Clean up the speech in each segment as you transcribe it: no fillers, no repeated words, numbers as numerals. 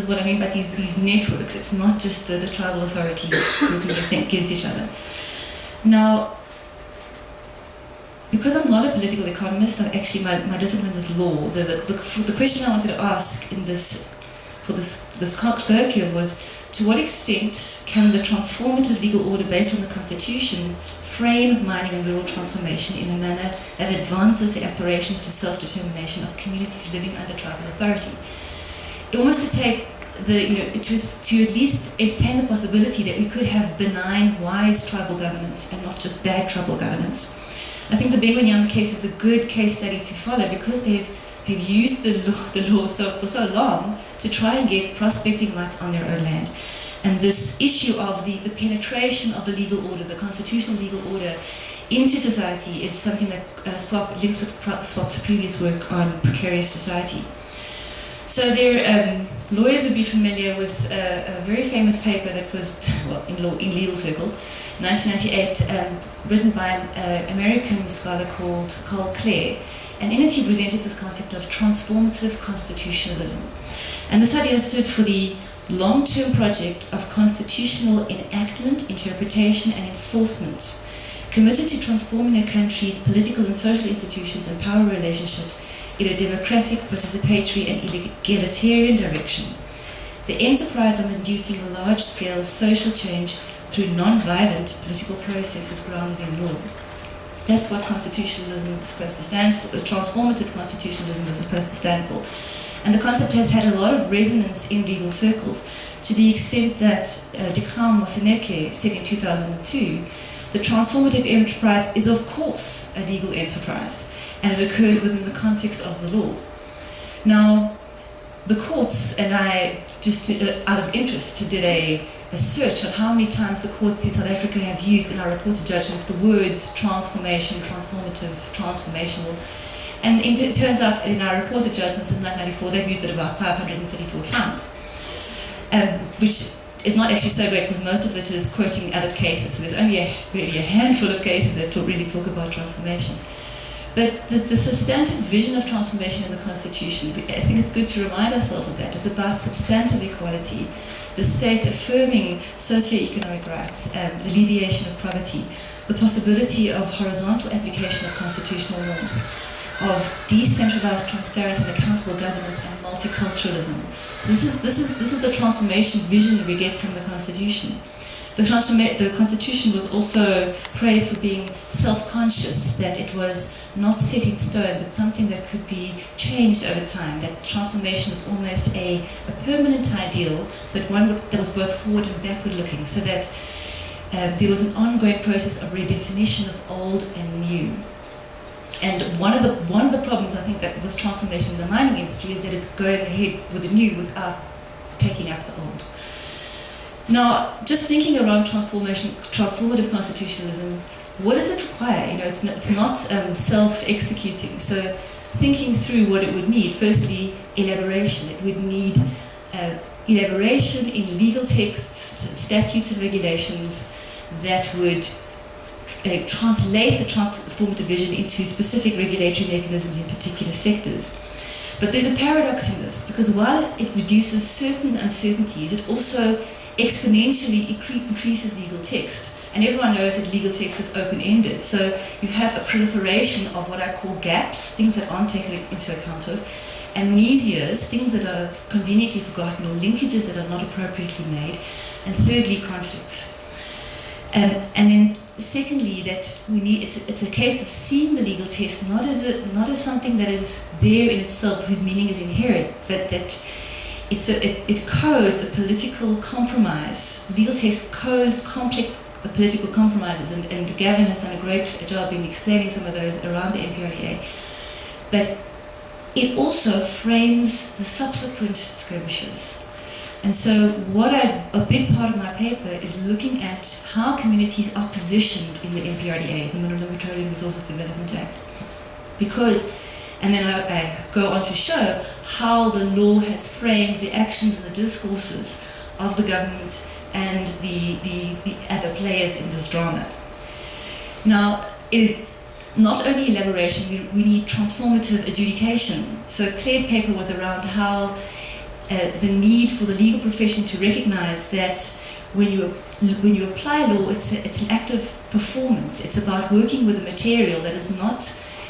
what I mean by these networks. It's not just the tribal authorities working against each other. Now, because I'm not a political economist, I'm actually, my discipline is law. The question I wanted to ask in this colloquium was, to what extent can the transformative legal order based on the Constitution frame mining and rural transformation in a manner that advances the aspirations to self-determination of communities living under tribal authority? Almost to take to at least entertain the possibility that we could have benign, wise tribal governance and not just bad tribal governance. I think the Bengwenyama case is a good case study to follow because they've used the law for so long to try and get prospecting rights on their own land. And this issue of the penetration of the legal order, the constitutional legal order, into society is something that SWOP links with SWOP's previous work on precarious society. So lawyers would be familiar with a very famous paper that was, well, in legal circles, 1998, written by an American scholar called Carl Clare. And in it he presented this concept of transformative constitutionalism. And this idea stood for the long-term project of constitutional enactment, interpretation and enforcement, committed to transforming a country's political and social institutions and power relationships in a democratic, participatory and egalitarian direction. The enterprise of inducing a large-scale social change through non-violent political processes grounded in law. That's what constitutionalism is supposed to stand for, transformative constitutionalism is supposed to stand for. And the concept has had a lot of resonance in legal circles to the extent that Dikgang Moseneke said in 2002, the transformative enterprise is of course a legal enterprise, and it occurs within the context of the law. Now, the courts, and I just out of interest did a search on how many times the courts in South Africa have used in our reported judgments the words transformation, transformative, transformational. And it turns out in our reported judgments in 1994 they've used it about 534 times, which is not actually so great because most of it is quoting other cases, so there's only really a handful of cases that really talk about transformation. But the substantive vision of transformation in the Constitution, I think it's good to remind ourselves of that. It's about substantive equality, the state affirming socio-economic rights, the alleviation of poverty, the possibility of horizontal application of constitutional norms, of decentralized, transparent and accountable governance and multiculturalism. This is the transformation vision we get from the Constitution. The Constitution was also praised for being self-conscious, that it was not set in stone, but something that could be changed over time, that transformation was almost a permanent ideal, but one that was both forward and backward looking, so that there was an ongoing process of redefinition of old and new. And one of the problems I think that was transformation in the mining industry is that it's going ahead with the new without taking up the old. Now, just thinking around transformative constitutionalism, what does it require? You know, it's not self-executing. So, thinking through what it would need. Firstly, elaboration. It would need elaboration in legal texts, statutes, and regulations that would translate the transformative vision into specific regulatory mechanisms in particular sectors. But there's a paradox in this, because while it reduces certain uncertainties, it also exponentially increases legal text. And everyone knows that legal text is open-ended, so you have a proliferation of what I call gaps, things that aren't taken into account of, amnesias, things that are conveniently forgotten, or linkages that are not appropriately made, and thirdly, conflicts. And then secondly, that we need, it's a case of seeing the legal text not as something that is there in itself, whose meaning is inherent, but that it codes a political compromise. Legal text codes complex political compromises, and Gavin has done a great job in explaining some of those around the MPRDA. But it also frames the subsequent skirmishes. And so a big part of my paper is looking at how communities are positioned in the MPRDA, the Mineral and Petroleum Resources Development Act. And then I go on to show how the law has framed the actions and the discourses of the government and the other players in this drama. Now, not only elaboration, we need transformative adjudication. So Claire's paper was around how the need for the legal profession to recognize that when you apply law, it's an act of performance. It's about working with a material that is not.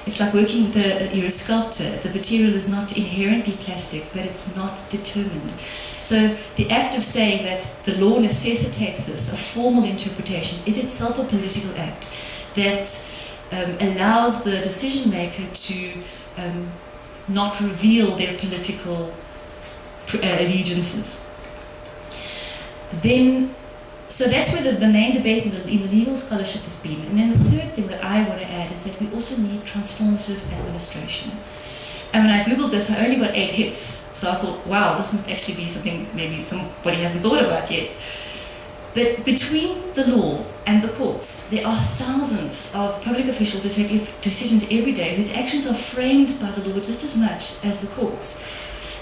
It's like working with you're a sculptor. The material is not inherently plastic, but it's not determined. So the act of saying that the law necessitates this, a formal interpretation, is itself a political act that allows the decision maker to not reveal their political allegiances. So that's where the main debate in the legal scholarship has been. And then the third thing that I want to add is that we also need transformative administration. And when I Googled this, I only got 8 hits. So I thought, wow, this must actually be something maybe somebody hasn't thought about yet. But between the law and the courts, there are thousands of public officials who take decisions every day whose actions are framed by the law just as much as the courts,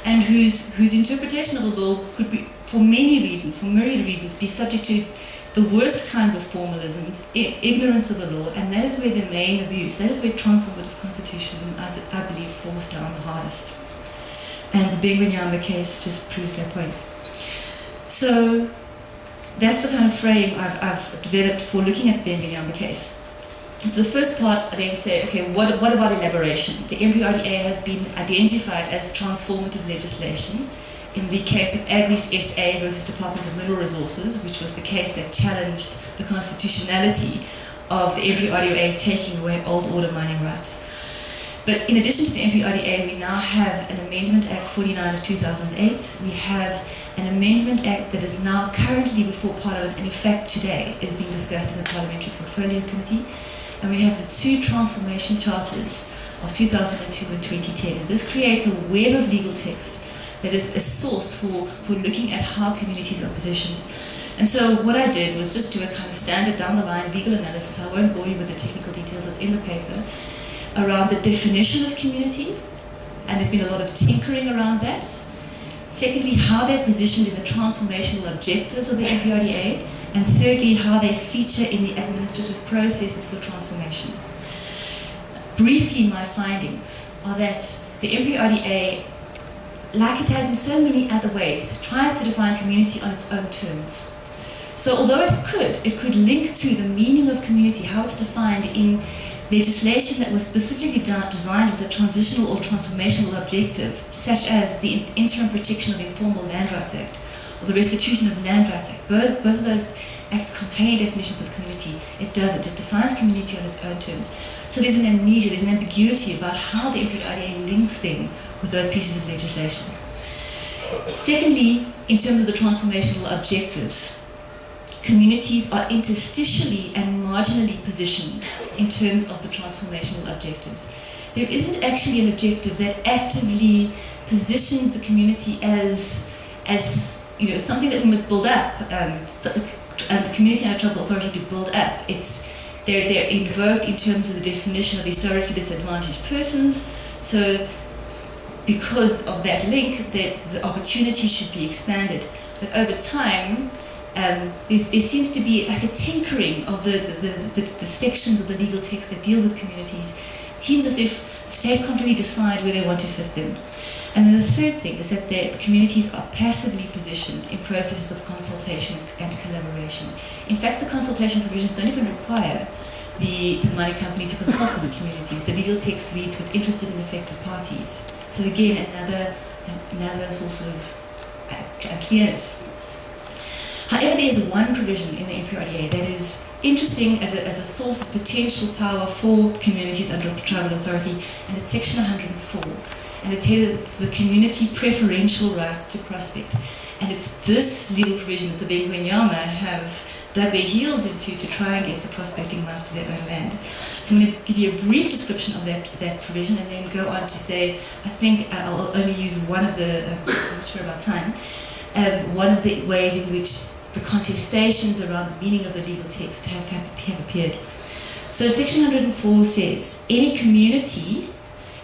and whose interpretation of the law could be, for many reasons, for myriad reasons, be subject to the worst kinds of formalisms, ignorance of the law, and that is where the main abuse, that is where transformative constitutionalism, I believe, falls down the hardest. And the Benkanyama case just proves that point. So that's the kind of frame I've developed for looking at the Benkanyama case. So the first part, I then say, okay, what about elaboration? The MPRDA has been identified as transformative legislation in the case of Agri's SA versus Department of Mineral Resources, which was the case that challenged the constitutionality of the MPRDA taking away old order mining rights. But in addition to the MPRDA, we now have an Amendment Act 49 of 2008. We have an Amendment Act that is now currently before Parliament, and in fact today is being discussed in the Parliamentary Portfolio Committee. And we have the 2 transformation charters of 2002 and 2010. And this creates a web of legal text that is a source for looking at how communities are positioned. And so what I did was just do a kind of standard down the line legal analysis. I won't bore you with the technical details that's in the paper, around the definition of community, and there's been a lot of tinkering around that. Secondly, how they're positioned in the transformational objectives of the MPRDA, and thirdly, how they feature in the administrative processes for transformation. Briefly, my findings are that the MPRDA, like it has in so many other ways, tries to define community on its own terms. So although it could link to the meaning of community, how it's defined in legislation that was specifically designed with a transitional or transformational objective, such as the Interim Protection of Informal Land Rights Act, or the Restitution of Land Rights Act. Both of those acts contain definitions of community. It doesn't. It defines community on its own terms. So there's an amnesia, there's an ambiguity about how the MPRDA links them with those pieces of legislation. Secondly, in terms of the transformational objectives, communities are interstitially and marginally positioned in terms of the transformational objectives. There isn't actually an objective that actively positions the community as something that we must build up, and the community and tribal authority to build up. They're invoked in terms of the definition of historically disadvantaged persons. So because of that link, that the opportunity should be expanded. But over time, there seems to be like a tinkering of the sections of the legal text that deal with communities. It seems as if the state can't really decide where they want to fit them. And then the third thing is that the communities are passively positioned in processes of consultation and collaboration. In fact, the consultation provisions don't even require the mining company to consult with the communities. The legal text reads with interested and affected parties. So again, another source of unclearness. However, there is one provision in the MPRDA that is interesting as a source of potential power for communities under tribal authority, and it's section 104. And it's headed the community preferential right to prospect. And it's this legal provision that the Benkanyama have dug their heels into to try and get the prospecting rights to their own land. So I'm going to give you a brief description of that provision and then go on to say, I think I'll only use one of the, I'm not sure about time, one of the ways in which the contestations around the meaning of the legal text have appeared. So section 104 says, any community,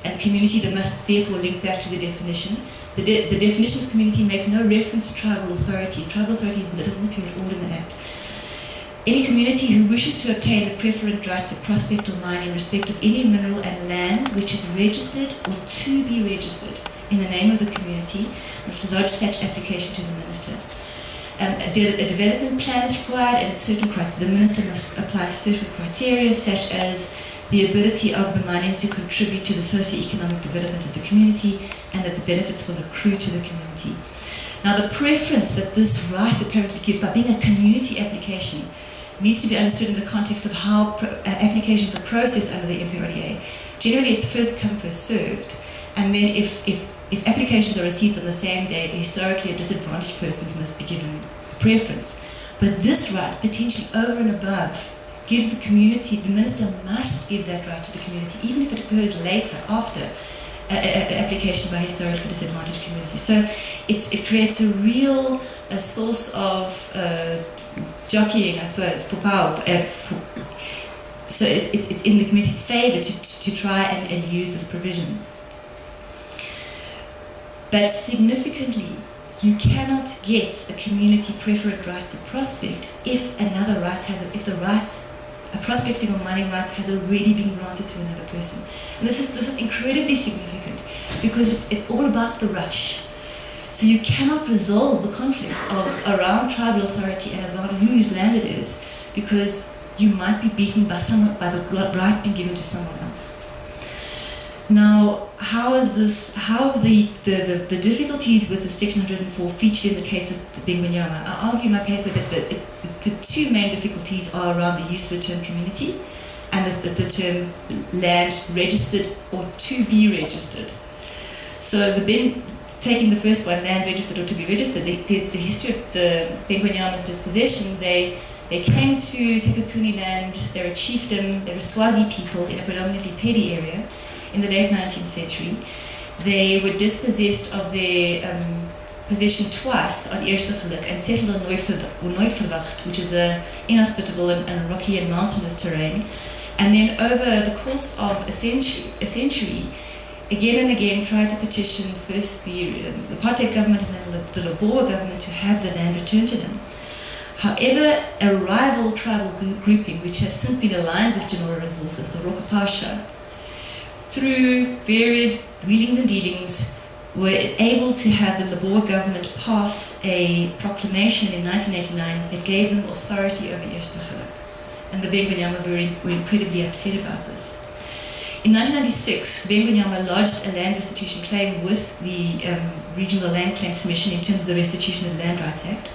and the community that must therefore link back to the definition. The definition of community makes no reference to tribal authority. Tribal authority doesn't appear at all in the Act. Any community who wishes to obtain the preferent right to prospect or mine in respect of any mineral and land which is registered or to be registered in the name of the community, which is a lodge such application to the minister. A development plan is required, and certain criteria. The minister must apply certain criteria, such as the ability of the mining to contribute to the socio-economic development of the community, and that the benefits will accrue to the community. Now, the preference that this right apparently gives by being a community application needs to be understood in the context of how applications are processed under the MPRDA. Generally, it's first come, first served, and then if applications are received on the same day, historically disadvantaged persons must be given preference. But this right, potentially over and above, gives the community, the minister must give that right to the community, even if it occurs later, after an application by historically disadvantaged communities. So it creates a real source of jockeying, I suppose, for power. So it's in the community's favour to try and use this provision. But significantly, you cannot get a community preferred right to prospect if another right a prospecting or mining right has already been granted to another person. And this is incredibly significant because it's all about the rush. So you cannot resolve the conflicts around tribal authority and about whose land it is, because you might be beaten by the right being given to someone else. Now, how have the difficulties with the Section 104 featured in the case of the Bengwenyama? I argue in my paper that the two main difficulties are around the use of the term community and the term land registered or to be registered. So taking the first one, land registered or to be registered, the history of the Bengwenyama's dispossession, they came to Sekakuni land, they're a chiefdom, they're a Swazi people in a predominantly Pedi area in the late 19th century. They were dispossessed of their possession twice on Eerste Geluk and settled on Nooitverwacht, which is an inhospitable and rocky and mountainous terrain. And then over the course of a century, again and again tried to petition first the apartheid government and then the Labour government to have the land returned to them. However, a rival tribal grouping, which has since been aligned with Genora Resources, the Rokapasha, through various wheelings and dealings, were able to have the Labour government pass a proclamation in 1989 that gave them authority over Eerste Geluk. And the Bengwenyama were incredibly upset about this. In 1996, Bengwenyama lodged a land restitution claim with the Regional Land Claims Commission in terms of the Restitution of Land Rights Act.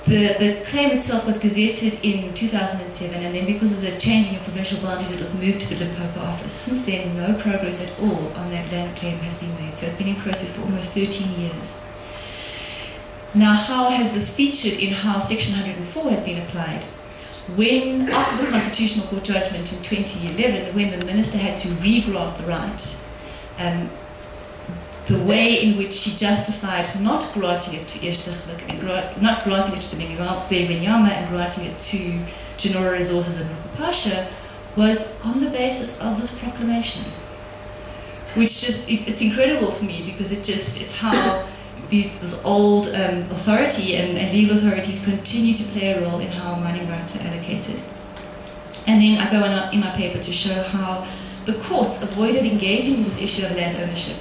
The claim itself was gazetted in 2007, and then because of the changing of provincial boundaries, it was moved to the Limpopo office. Since then, no progress at all on that land claim has been made, so it's been in process for almost 13 years. Now, how has this featured in how Section 104 has been applied? When, after the Constitutional Court judgment in 2011, when the minister had to re-grant the right, the way in which she justified not granting it to Eerste Geluk and not granting it to the Bengwenyama and granting it to Genora Resources and Rokapasha was on the basis of this proclamation. Which just, it's incredible for me because it's how this old authority and legal authorities continue to play a role in how mining rights are allocated. And then I go on in my paper to show how the courts avoided engaging with this issue of land ownership.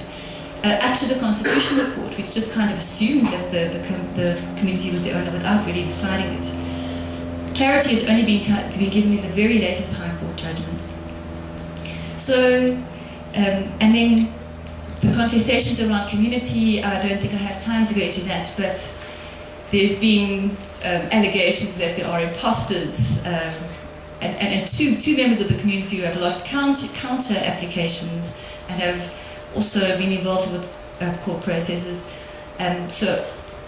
Up to the Constitutional Court, which just kind of assumed that the community was the owner without really deciding it. Clarity has only been given in the very latest High Court judgment. So, and then the contestations around community, I don't think I have time to go into that, but there's been allegations that there are imposters and two members of the community who have lodged counter applications and have also been involved with court processes. So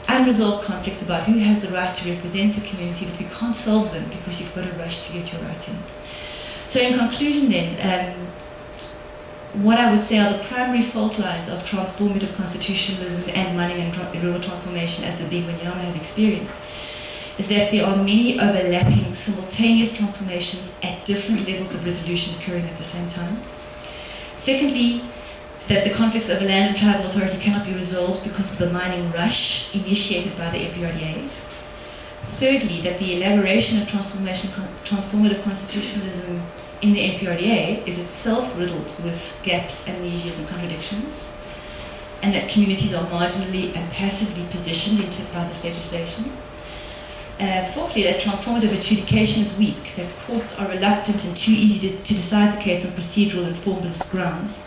unresolved conflicts about who has the right to represent the community, but we can't solve them because you've got to rush to get your right in. So in conclusion then, what I would say are the primary fault lines of transformative constitutionalism and mining and rural transformation as the Bengwenyama have experienced is that there are many overlapping simultaneous transformations at different levels of resolution occurring at the same time. Secondly, that the conflicts over land and tribal authority cannot be resolved because of the mining rush initiated by the MPRDA. Thirdly, that the elaboration of transformative constitutionalism in the MPRDA is itself riddled with gaps, amnesias and contradictions. and that communities are marginally and passively positioned by this legislation. Fourthly, that transformative adjudication is weak, that courts are reluctant and too easy to decide the case on procedural and formalist grounds.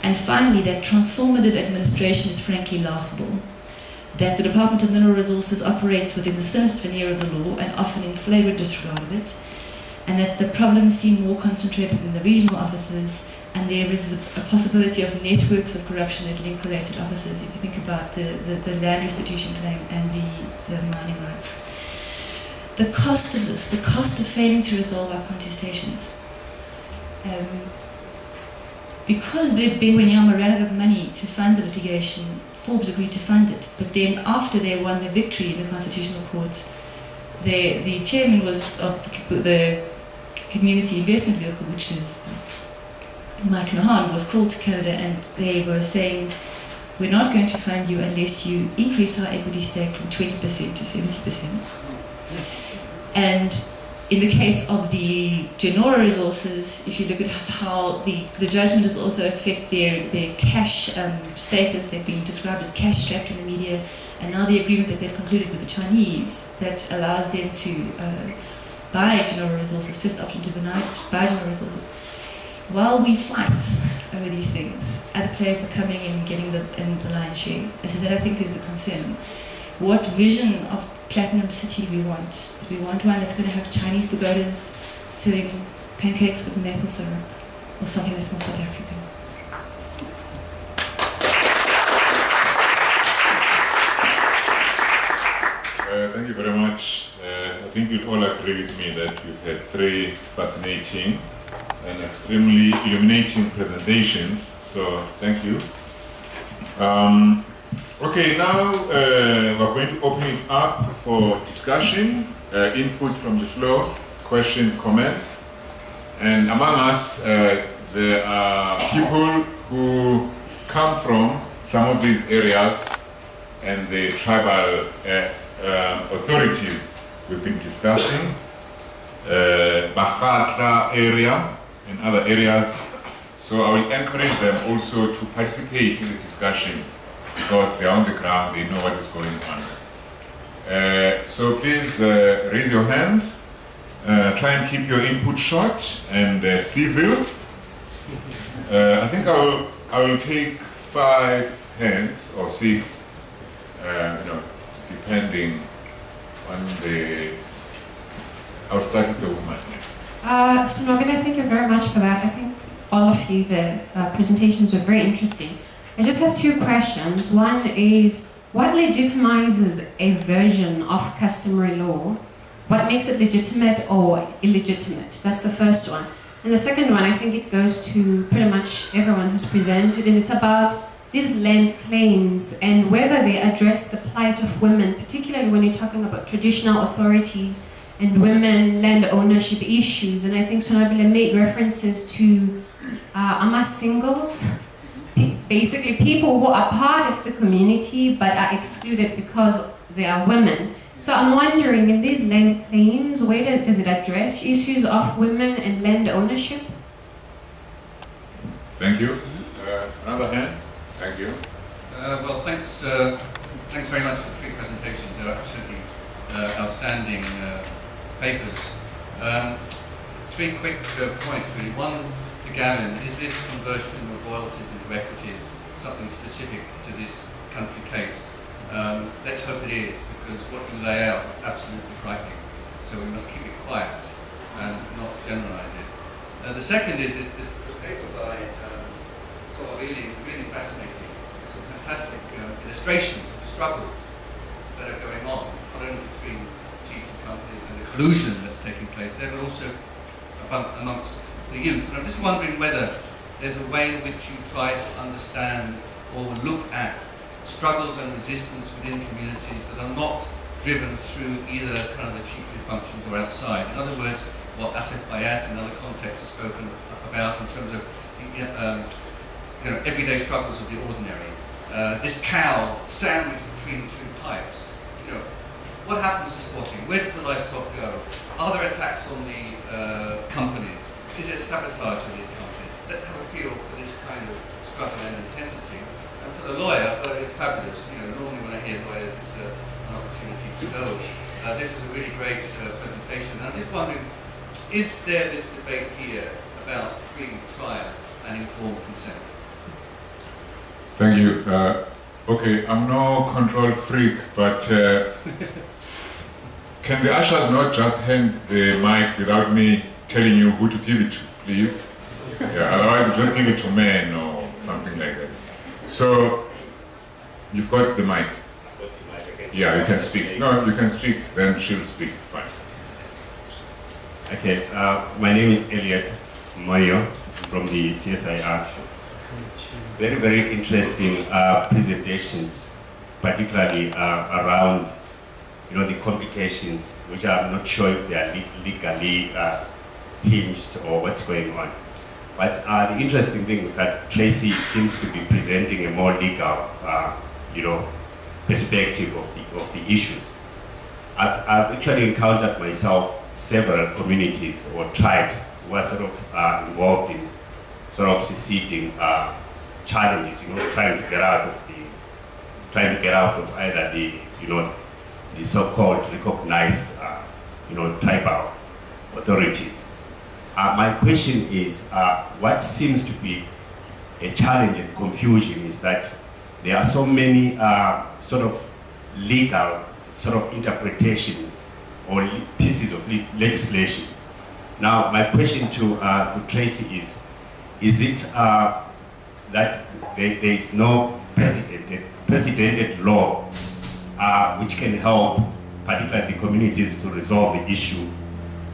And finally, that transformative administration is frankly laughable, that the Department of Mineral Resources operates within the thinnest veneer of the law and often in flagrant disregard of it, and that the problems seem more concentrated in the regional offices, and there is a possibility of networks of corruption that link related offices, if you think about the land restitution claim and the mining rights. The cost of this, the cost of failing to resolve our contestations. Because Bewenyama ran out of money to fund the litigation, Forbes agreed to fund it. But then after they won their victory in the Constitutional Court, the chairman of the Community Investment Vehicle, which is Mike Nahan, was called to Canada, and they were saying, we're not going to fund you unless you increase our equity stake from 20% to 70%. And in the case of the Genora resources, if you look at how the judgment has also affected their cash status, they've been described as cash strapped in the media, and now the agreement that they've concluded with the Chinese that allows them to buy Genora resources, first option to buy Genora resources. While we fight over these things, other players are coming in and getting the lion's share. And so that, I think, is a concern. What vision of Platinum City do we want? Do we want one that's going to have Chinese pagodas serving pancakes with maple syrup, or something that's more South African? Thank you very much. I think you'll all agree with me that we've had three fascinating and extremely illuminating presentations, so thank you. Okay, now we're going to open it up for discussion, inputs from the floor, questions, comments. And among us, there are people who come from some of these areas and the tribal authorities we've been discussing, Bakhatla area and other areas. So I will encourage them also to participate in the discussion, because they are on the ground, they know what is going on. So please raise your hands, try and keep your input short and civil. I think I will take 5 hands or 6, depending on I'll start with the woman. So Nobile, thank you very much for that. I think all of you, the presentations were very interesting. I just have 2 questions. One is, what legitimizes a version of customary law? What makes it legitimate or illegitimate? That's the first one. And the second one, I think it goes to pretty much everyone who's presented, and it's about these land claims and whether they address the plight of women, particularly when you're talking about traditional authorities and women land ownership issues. And I think Sonabile made references to Ama singles, basically people who are part of the community but are excluded because they are women. So I'm wondering, in these land claims, where does it address issues of women and land ownership? Thank you. Another hand. Thank you. Well, thanks very much for the 3 presentations. They were absolutely outstanding papers. 3 quick points, really. One to Gavin: is this conversion of royalties into equities something specific to this country case? Let's hope it is, because what you lay out is absolutely frightening. So we must keep it quiet and not generalise it. The second is this paper by Somavili is really fascinating. It's some fantastic illustrations of the struggles that are going on, not only between chiefs and companies and the collusion that's taking place there, but also amongst the youth. And I'm just wondering whether there's a way in which you try to understand or look at struggles and resistance within communities that are not driven through either kind of the chiefly functions or outside. In other words, what Ascent Bayat in other contexts has spoken about in terms of the everyday struggles of the ordinary. This cow sandwiched between 2 pipes. What happens to squatting? Where does the livestock go? Are there attacks on the companies? Is there sabotage of these companies? Let's have a feel for this kind of struggle and intensity. And for the lawyer, well, it's fabulous. You know, normally when I hear lawyers, it's an opportunity to doge. This was a really great presentation. And I'm just wondering, is there this debate here about free, prior, and informed consent? Thank you. Okay, I'm no control freak, but can the ushers not just hand the mic without me telling you who to give it to, please? Yeah, otherwise just give it to men or something like that. So, you've got the mic. Yeah, you can speak. No, you can speak, then she'll speak, it's fine. Okay, my name is Elliot Moyo from the CSIR. Very, very interesting presentations, particularly around, the complications, which I'm not sure if they are legally hinged or what's going on. But the interesting thing is that Tracy seems to be presenting a more legal, perspective of the issues. I've actually encountered myself several communities or tribes who are sort of involved in sort of seceding challenges, trying to get out of either the so-called recognized, tribal authorities. My question is, what seems to be a challenge and confusion is that there are so many sort of legal sort of interpretations or pieces of legislation. Now, my question to Tracy is it that there is no precedented law which can help, particularly the communities, to resolve the issue,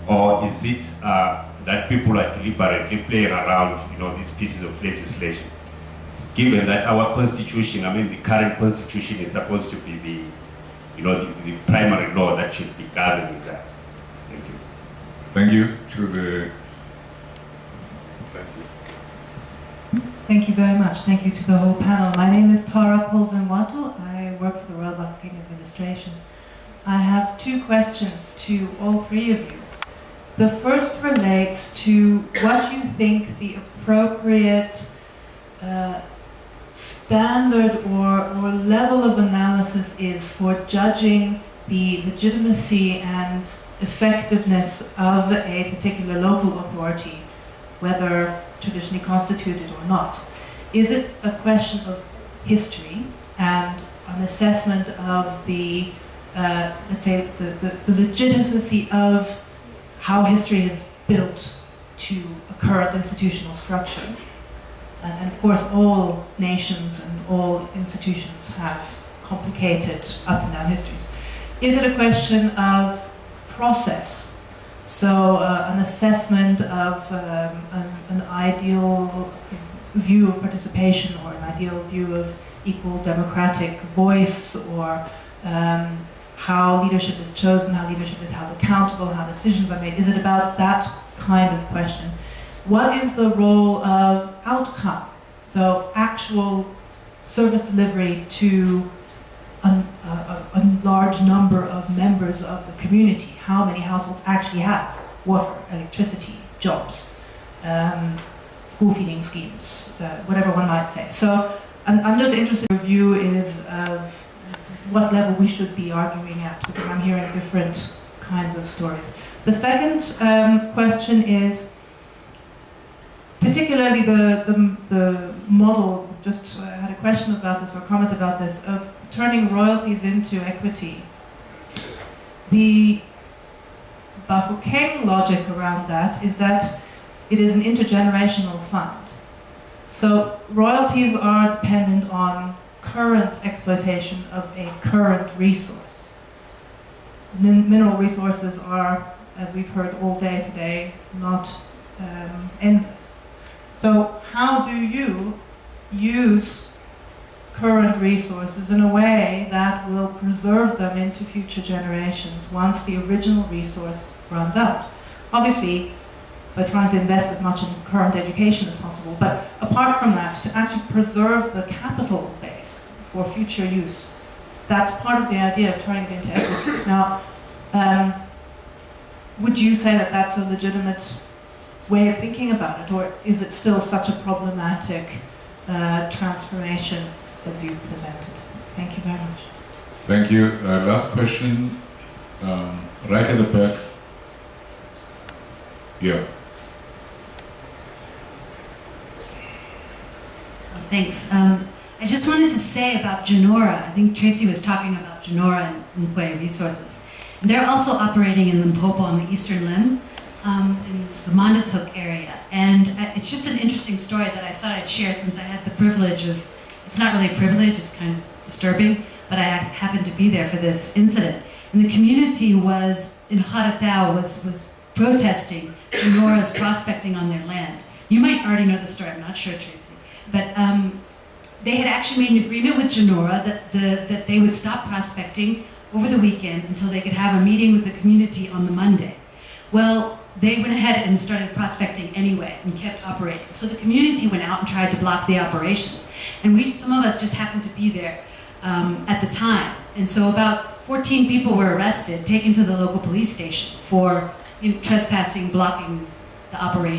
or is it that people are deliberately playing around, these pieces of legislation? Given that our constitution, the current constitution is supposed to be the primary law that should be governing that. Thank you. Thank you to the... Thank you very much. Thank you to the whole panel. My name is Tara Polzanwato. I work for the Royal Bafokeng Administration. I have two questions to all three of you. The first relates to what you think the appropriate standard or level of analysis is for judging the legitimacy and effectiveness of a particular local authority, whether traditionally constituted or not. Is it a question of history and an assessment of the, let's say, the legitimacy of how history is built to a current institutional structure? And of course, all nations and all institutions have complicated up and down histories. Is it a question of process? So an assessment of an ideal view of participation, or an ideal view of equal democratic voice, or how leadership is chosen, how leadership is held accountable, how decisions are made. Is it about that kind of question? What is the role of outcome? So actual service delivery to a large number of members of the community. How many households actually have water, electricity, jobs, school feeding schemes, whatever one might say. So I'm just interested in your view is of what level we should be arguing at, because I'm hearing different kinds of stories. The second question is particularly the model, just had a question about this or a comment about this, of turning royalties into equity. The Bafokeng logic around that is that it is an intergenerational fund. So royalties are dependent on current exploitation of a current resource. Mineral resources are, as we've heard all day today, not endless. So how do you use current resources in a way that will preserve them into future generations once the original resource runs out? Obviously, by trying to invest as much in current education as possible, but apart from that, to actually preserve the capital base for future use. That's part of the idea of turning it into equity. Now, would you say that that's a legitimate way of thinking about it, or is it still such a problematic transformation as you've presented. Thank you very much. Thank you. Last question, right at the back. Yeah. Thanks. I just wanted to say about Genora. I think Tracy was talking about Genora and Nkwe resources. And they're also operating in Limpopo on the eastern limb, in the Mondashoek area. And it's just an interesting story that I thought I'd share since I had the privilege of, it's not really a privilege, it's kind of disturbing, but I happened to be there for this incident. And the community was, in Haratau, was protesting Genora's prospecting on their land. You might already know the story, I'm not sure, Tracy. But they had actually made an agreement with Genora that they would stop prospecting over the weekend until they could have a meeting with the community on the Monday. Well, they went ahead and started prospecting anyway and kept operating. So the community went out and tried to block the operations. And some of us just happened to be there at the time. And so about 14 people were arrested, taken to the local police station for trespassing, blocking the operation.